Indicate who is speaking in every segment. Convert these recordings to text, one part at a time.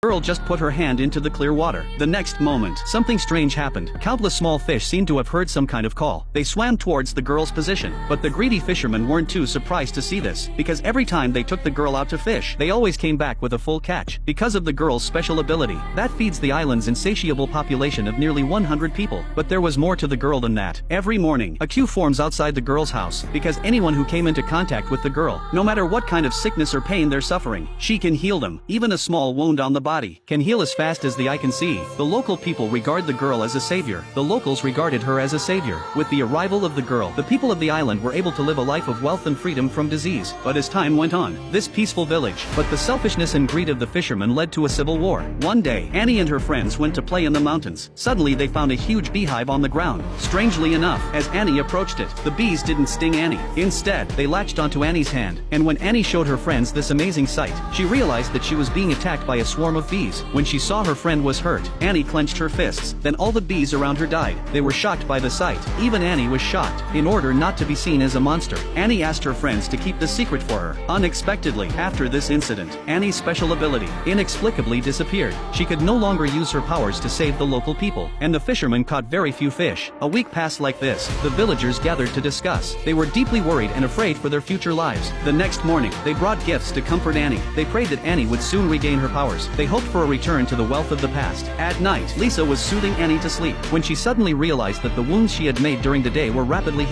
Speaker 1: Girl just put her hand into the clear water. The next moment, something strange happened. Countless small fish seemed to have heard some kind of call. They swam towards the girl's position, but the greedy fishermen weren't too surprised to see this, because every time they took the girl out to fish, they always came back with a full catch. Because of the girl's special ability, that feeds the island's insatiable population of nearly 100 people. But there was more to the girl than that. Every morning, a queue forms outside the girl's house, because anyone who came into contact with the girl, no matter what kind of sickness or pain they're suffering, she can heal them. Even a small wound on the body can heal as fast as the eye can see. The local people regard the girl as a savior. The locals regarded her as a savior. With the arrival of the girl, the people of the island were able to live a life of wealth and freedom from disease. But as time went on, this peaceful village, but the selfishness and greed of the fishermen led to a civil war. One day, Annie and her friends went to play in the mountains. Suddenly they found a huge beehive on the ground. Strangely enough, as Annie approached it, the bees didn't sting Annie. Instead, they latched onto Annie's hand, and when Annie showed her friends this amazing sight, she realized that she was being attacked by a swarm of bees. When she saw her friend was hurt, Annie clenched her fists. Then all the bees around her died. They were shocked by the sight. Even Annie was shocked. In order not to be seen as a monster, Annie asked her friends to keep the secret for her. Unexpectedly, after this incident, Annie's special ability inexplicably disappeared. She could no longer use her powers to save the local people, and the fishermen caught very few fish. A week passed like this. The villagers gathered to discuss. They were deeply worried and afraid for their future lives. The next morning, they brought gifts to comfort Annie. They prayed that Annie would soon regain her powers. They hoped for a return to the wealth of the past. At night, Lisa was soothing Annie to sleep, when she suddenly realized that the wounds she had made during the day were rapidly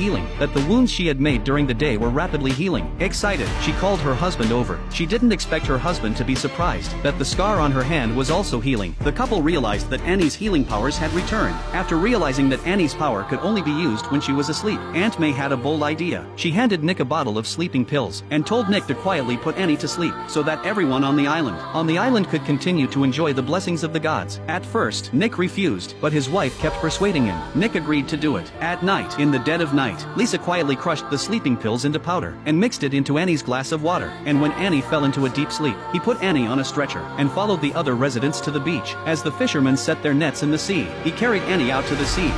Speaker 1: healing. Excited, she called her husband over. She didn't expect her husband to be surprised that the scar on her hand was also healing. The couple realized that Annie's healing powers had returned. After realizing that Annie's power could only be used when she was asleep, Aunt May had a bold idea. She handed Nick a bottle of sleeping pills, and told Nick to quietly put Annie to sleep, so that everyone on the island could continue to enjoy the blessings of the gods. At first, Nick refused, but his wife kept persuading him. Nick agreed to do it. At night, in the dead of night, Lisa quietly crushed the sleeping pills into powder, and mixed it into Annie's glass of water. And when Annie fell into a deep sleep, he put Annie on a stretcher, and followed the other residents to the beach. As the fishermen set their nets in the sea, he carried Annie out to the sea.